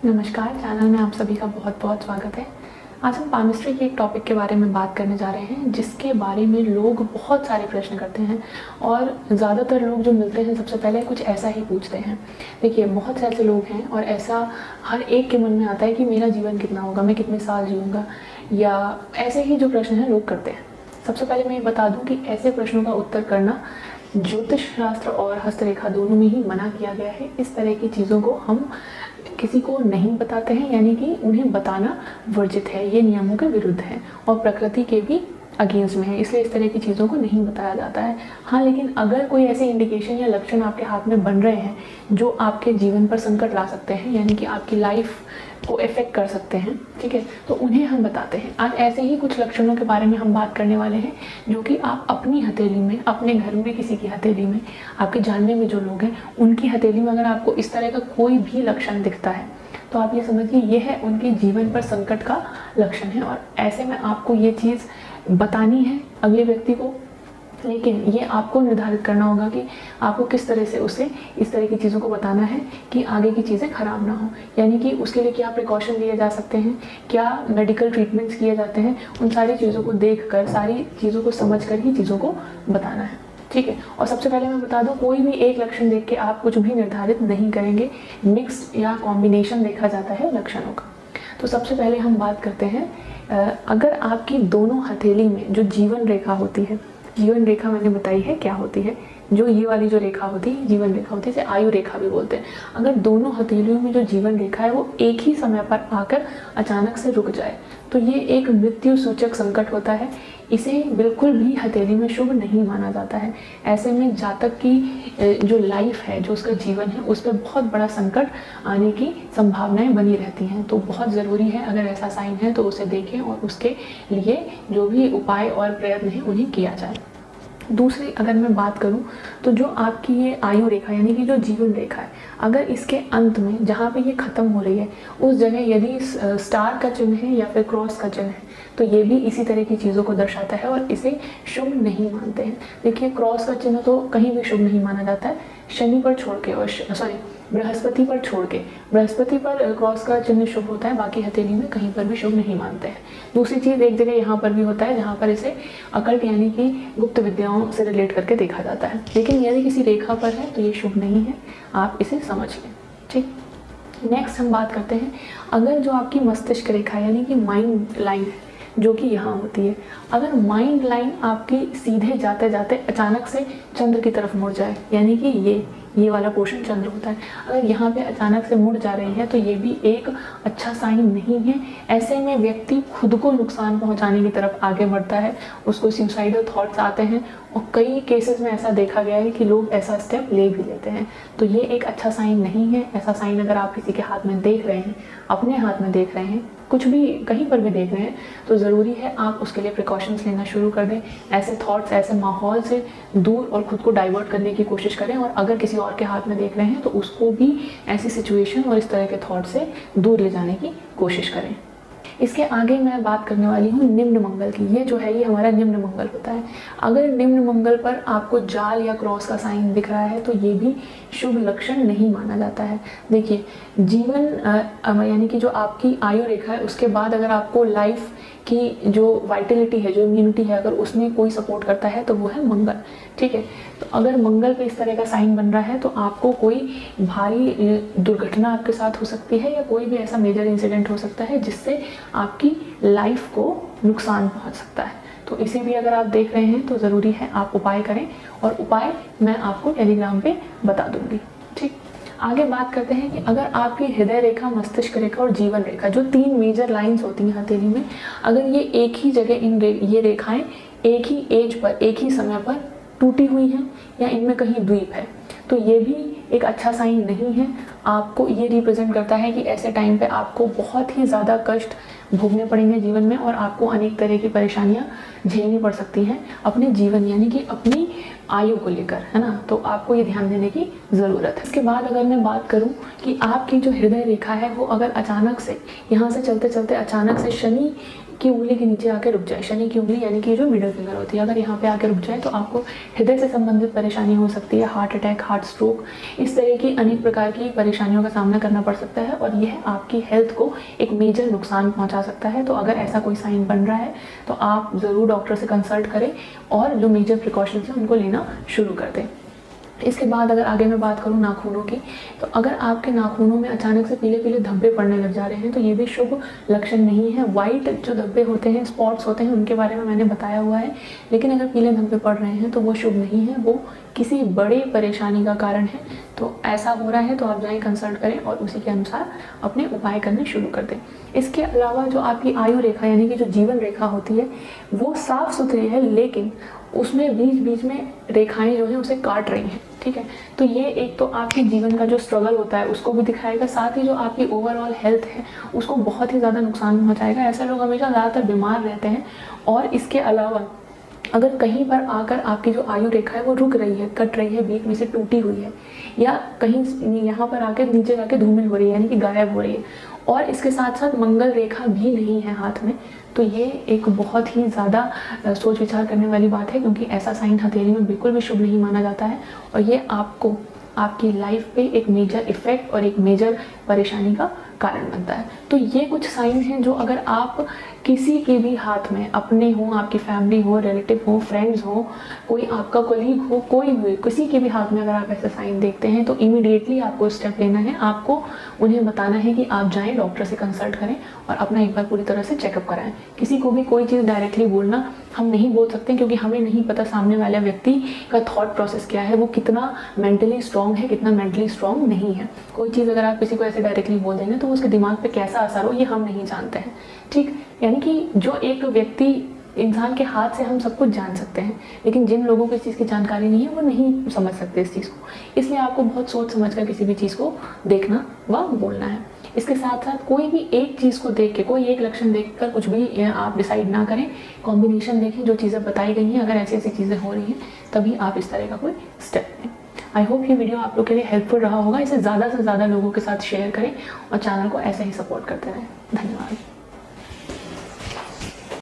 नमस्कार, चैनल में आप सभी का बहुत बहुत स्वागत है। आज हम पामिस्ट्री के एक टॉपिक के बारे में बात करने जा रहे हैं जिसके बारे में लोग बहुत सारे प्रश्न करते हैं और ज़्यादातर लोग जो मिलते हैं सबसे पहले कुछ ऐसा ही पूछते हैं। देखिए, बहुत से ऐसे लोग हैं और ऐसा हर एक के मन में आता है कि मेरा जीवन कितना होगा, मैं कितने साल जीऊँगा, या ऐसे ही जो प्रश्न हैं लोग करते हैं। सबसे पहले मैं ये बता दूँ कि ऐसे प्रश्नों का उत्तर करना ज्योतिष शास्त्र और हस्तरेखा दोनों में ही मना किया गया है। इस तरह की चीज़ों को हम किसी को नहीं बताते हैं, यानी कि उन्हें बताना वर्जित है, ये नियमों के विरुद्ध है और प्रकृति के भी अगेंस्ट में है, इसलिए इस तरह की चीज़ों को नहीं बताया जाता है। हाँ, लेकिन अगर कोई ऐसे इंडिकेशन या लक्षण आपके हाथ में बन रहे हैं जो आपके जीवन पर संकट ला सकते हैं, यानी कि आपकी लाइफ को इफेक्ट कर सकते हैं, ठीक है, तो उन्हें हम बताते हैं। आज ऐसे ही कुछ लक्षणों के बारे में हम बात करने वाले हैं जो कि आप अपनी हथेली में, अपने घर में किसी की हथेली में, आपके जानने में जो लोग हैं उनकी हथेली में अगर आपको इस तरह का कोई भी लक्षण दिखता है तो आप ये समझिए ये है उनके जीवन पर संकट का लक्षण है। और ऐसे में आपको ये चीज़ बतानी है अगले व्यक्ति को, लेकिन ये आपको निर्धारित करना होगा कि आपको किस तरह से उसे इस तरह की चीज़ों को बताना है कि आगे की चीज़ें खराब ना हो। यानी कि उसके लिए क्या प्रिकॉशन लिए जा सकते हैं, क्या मेडिकल ट्रीटमेंट्स किए जाते हैं, उन सारी चीज़ों को देखकर, सारी चीज़ों को समझकर ही चीज़ों को बताना है, ठीक है। और सबसे पहले मैं बता दूं, कोई भी एक लक्षण देख के आप कुछ भी निर्धारित नहीं करेंगे। मिक्स या कॉम्बिनेशन देखा जाता है लक्षणों का। तो सबसे पहले हम बात करते हैं, अगर आपकी दोनों हथेली में जो जीवन रेखा होती है, जीवन रेखा मैंने बताई है क्या होती है, जो ये वाली जो रेखा होती है जीवन रेखा होती है, इसे आयु रेखा भी बोलते हैं। अगर दोनों हथेलियों में जो जीवन रेखा है वो एक ही समय पर आकर अचानक से रुक जाए तो ये एक मृत्यु सूचक संकट होता है। इसे बिल्कुल भी हथेली में शुभ नहीं माना जाता है। ऐसे में जातक की जो लाइफ है, जो उसका जीवन है, उस पर बहुत बड़ा संकट आने की संभावनाएं बनी रहती हैं। तो बहुत ज़रूरी है, अगर ऐसा साइन है तो उसे देखें और उसके लिए जो भी उपाय और प्रयत्न हैं उन्हें किया जाए। दूसरी अगर मैं बात करूं तो जो आपकी ये आयु रेखा यानी कि जो जीवन रेखा है, अगर इसके अंत में जहाँ पे ये ख़त्म हो रही है उस जगह यदि स्टार का चिन्ह है या फिर क्रॉस का चिन्ह है तो ये भी इसी तरह की चीज़ों को दर्शाता है और इसे शुभ नहीं मानते हैं। देखिए, क्रॉस का चिन्ह तो कहीं भी शुभ नहीं माना जाता है, शनि पर छोड़ के, और बृहस्पति पर छोड़ के। बृहस्पति पर क्रॉस का चिन्ह शुभ होता है, बाकी हथेली में कहीं पर भी शुभ नहीं मानते हैं। दूसरी चीज़, एक जगह यहाँ पर भी होता है जहाँ पर इसे अकल्ट यानी कि गुप्त विद्याओं से रिलेट करके देखा जाता है, लेकिन यदि किसी रेखा पर है तो ये शुभ नहीं है, आप इसे समझ लें, ठीक। नेक्स्ट हम बात करते हैं, अगर जो आपकी मस्तिष्क रेखा यानी कि माइंड लाइन है जो कि यहाँ होती है, अगर माइंड लाइन आपकी सीधे जाते जाते अचानक से चंद्र की तरफ मुड़ जाए, यानी कि ये वाला पोर्शन चंद्र होता है, अगर यहाँ पे अचानक से मुड़ जा रही है तो ये भी एक अच्छा साइन नहीं है। ऐसे में व्यक्ति खुद को नुकसान पहुँचाने की तरफ आगे बढ़ता है, उसको सुसाइडल थॉट्स आते हैं और कई केसेस में ऐसा देखा गया है कि लोग ऐसा स्टेप ले भी लेते हैं। तो ये एक अच्छा साइन नहीं है। ऐसा साइन अगर आप किसी के हाथ में देख रहे हैं, अपने हाथ में देख रहे हैं, कुछ भी कहीं पर भी देख रहे हैं, तो ज़रूरी है आप उसके लिए प्रिकॉशंस लेना शुरू कर दें। ऐसे थॉट्स, ऐसे माहौल से दूर और खुद को डाइवर्ट करने की कोशिश करें, और अगर किसी और के हाथ में देख रहे हैं तो उसको भी ऐसी सिचुएशन और इस तरह के थॉट से दूर ले जाने की कोशिश करें। इसके आगे मैं बात करने वाली हूँ निम्न मंगल की। ये जो है ये हमारा निम्न मंगल होता है। अगर निम्न मंगल पर आपको जाल या क्रॉस का साइन दिख रहा है तो ये भी शुभ लक्षण नहीं माना जाता है। देखिए, जीवन यानी कि जो आपकी आयु रेखा है उसके बाद अगर आपको लाइफ की जो वाइटलिटी है, जो इम्यूनिटी है, अगर उसमें कोई सपोर्ट करता है तो वो है मंगल, ठीक है। तो अगर मंगल पे इस तरह का साइन बन रहा है तो आपको कोई भारी दुर्घटना आपके साथ हो सकती है या कोई भी ऐसा मेजर इंसिडेंट हो सकता है जिससे आपकी लाइफ को नुकसान पहुंच सकता है। तो इसे भी अगर आप देख रहे हैं तो ज़रूरी है आप उपाय करें, और उपाय मैं आपको टेलीग्राम पे बता दूंगी, ठीक। आगे बात करते हैं कि अगर आपकी हृदय रेखा, मस्तिष्क रेखा और जीवन रेखा, जो 3 मेजर लाइंस होती हैं हथेली में, अगर ये एक ही जगह ये रेखाएं एक ही एज पर, एक ही समय पर टूटी हुई हैं या इनमें कहीं द्वीप है, तो ये भी एक अच्छा साइन नहीं है। आपको ये रिप्रेजेंट करता है कि ऐसे टाइम पे आपको बहुत ही ज़्यादा कष्ट भोगने पड़ेंगे जीवन में और आपको अनेक तरह की परेशानियां झेलनी पड़ सकती हैं अपने जीवन यानी कि अपनी आयु को लेकर, है ना। तो आपको ये ध्यान देने की ज़रूरत है। इसके बाद अगर मैं बात करूं कि आपकी जो हृदय रेखा है वो अगर अचानक से यहाँ से चलते चलते अचानक से शनि की उंगली के नीचे आके रुक जाए, शनि की उंगली यानी कि जो मिडिल फिंगर होती है, अगर यहाँ पे आके रुक जाए तो आपको हृदय से संबंधित परेशानी हो सकती है, हार्ट अटैक, हार्ट स्ट्रोक, इस तरह की अनेक प्रकार की परेशानियों का सामना करना पड़ सकता है और यह आपकी हेल्थ को एक मेजर नुकसान पहुंचा सकता है। तो अगर ऐसा कोई साइन बन रहा है तो आप ज़रूर डॉक्टर से कंसल्ट करें और जो मेजर प्रिकॉशंस हैं उनको लेना शुरू कर दें। इसके बाद अगर आगे मैं बात करूँ नाखूनों की, तो अगर आपके नाखूनों में अचानक से पीले पीले धब्बे पड़ने लग जा रहे हैं तो ये भी शुभ लक्षण नहीं है। वाइट जो धब्बे होते हैं, स्पॉट्स होते हैं, उनके बारे में मैंने बताया हुआ है, लेकिन अगर पीले धब्बे पड़ रहे हैं तो वो शुभ नहीं है, वो किसी बड़े परेशानी का कारण है। तो ऐसा हो रहा है तो आप जाएँ कंसल्ट करें और उसी के अनुसार अपने उपाय करने शुरू कर दें। इसके अलावा जो आपकी आयु रेखा यानी कि जो जीवन रेखा होती है वो साफ सुथरी है, लेकिन उसमें बीच बीच में रेखाएं जो हैं उसे काट रही हैं, ठीक है। तो ये एक तो आपके जीवन का जो स्ट्रगल होता है उसको भी दिखाएगा, साथ ही जो आपकी ओवरऑल हेल्थ है उसको बहुत ही ज़्यादा नुकसान पहुंचाएगा। ऐसे लोग हमेशा ज़्यादातर बीमार रहते हैं। और इसके अलावा अगर कहीं पर आकर आपकी जो आयु रेखा है वो रुक रही है, कट रही है, बीच में से टूटी हुई है, या कहीं यहाँ पर आकर नीचे जाके धूमिल हो रही है यानी कि गायब हो रही है, और इसके साथ साथ मंगल रेखा भी नहीं है हाथ में, तो ये एक बहुत ही ज़्यादा सोच विचार करने वाली बात है, क्योंकि ऐसा साइन हथेली में बिल्कुल भी शुभ नहीं माना जाता है और ये आपको आपकी लाइफ पे एक मेजर इफेक्ट और एक मेजर परेशानी का कारण बनता है। तो ये कुछ साइन हैं जो अगर आप किसी के भी हाथ में, अपने हो, आपकी फैमिली हो, रिलेटिव हो, फ्रेंड्स हो, कोई आपका कोलीग हो, कोई भी, किसी के भी हाथ में अगर आप ऐसे साइन देखते हैं तो इमीडिएटली आपको स्टेप लेना है। आपको उन्हें बताना है कि आप जाएं, डॉक्टर से कंसल्ट करें और अपना एक बार पूरी तरह से चेकअप कराएं। किसी को भी कोई चीज़ डायरेक्टली बोलना हम नहीं बोल सकते, क्योंकि हमें नहीं पता सामने वाले व्यक्ति का थॉट प्रोसेस क्या है, वो कितना मेंटली स्ट्रॉन्ग है, कितना मेंटली स्ट्रॉन्ग नहीं है। कोई चीज़ अगर आप किसी को ऐसे डायरेक्टली बोल देंगे तो उसके दिमाग पे कैसा असर हो ये हम नहीं जानते हैं, ठीक। यानी कि जो एक व्यक्ति, इंसान के हाथ से हम सब कुछ जान सकते हैं, लेकिन जिन लोगों को इस चीज़ की जानकारी नहीं है वो नहीं समझ सकते इस चीज़ को। इसलिए आपको बहुत सोच समझ कर किसी भी चीज़ को देखना व बोलना है। इसके साथ साथ कोई भी एक चीज़ को देख के, कोई एक लक्षण देख कर कुछ भी आप डिसाइड ना करें, कॉम्बिनेशन देखें। जो चीज़ें बताई गई हैं, अगर ऐसी ऐसी चीज़ें हो रही हैं तभी आप इस तरह का कोई स्टेप लें। आई होप ये वीडियो आप लोग के लिए हेल्पफुल रहा होगा। इसे ज़्यादा से ज़्यादा लोगों के साथ शेयर करें और चैनल को ऐसे ही सपोर्ट करते रहें। धन्यवाद।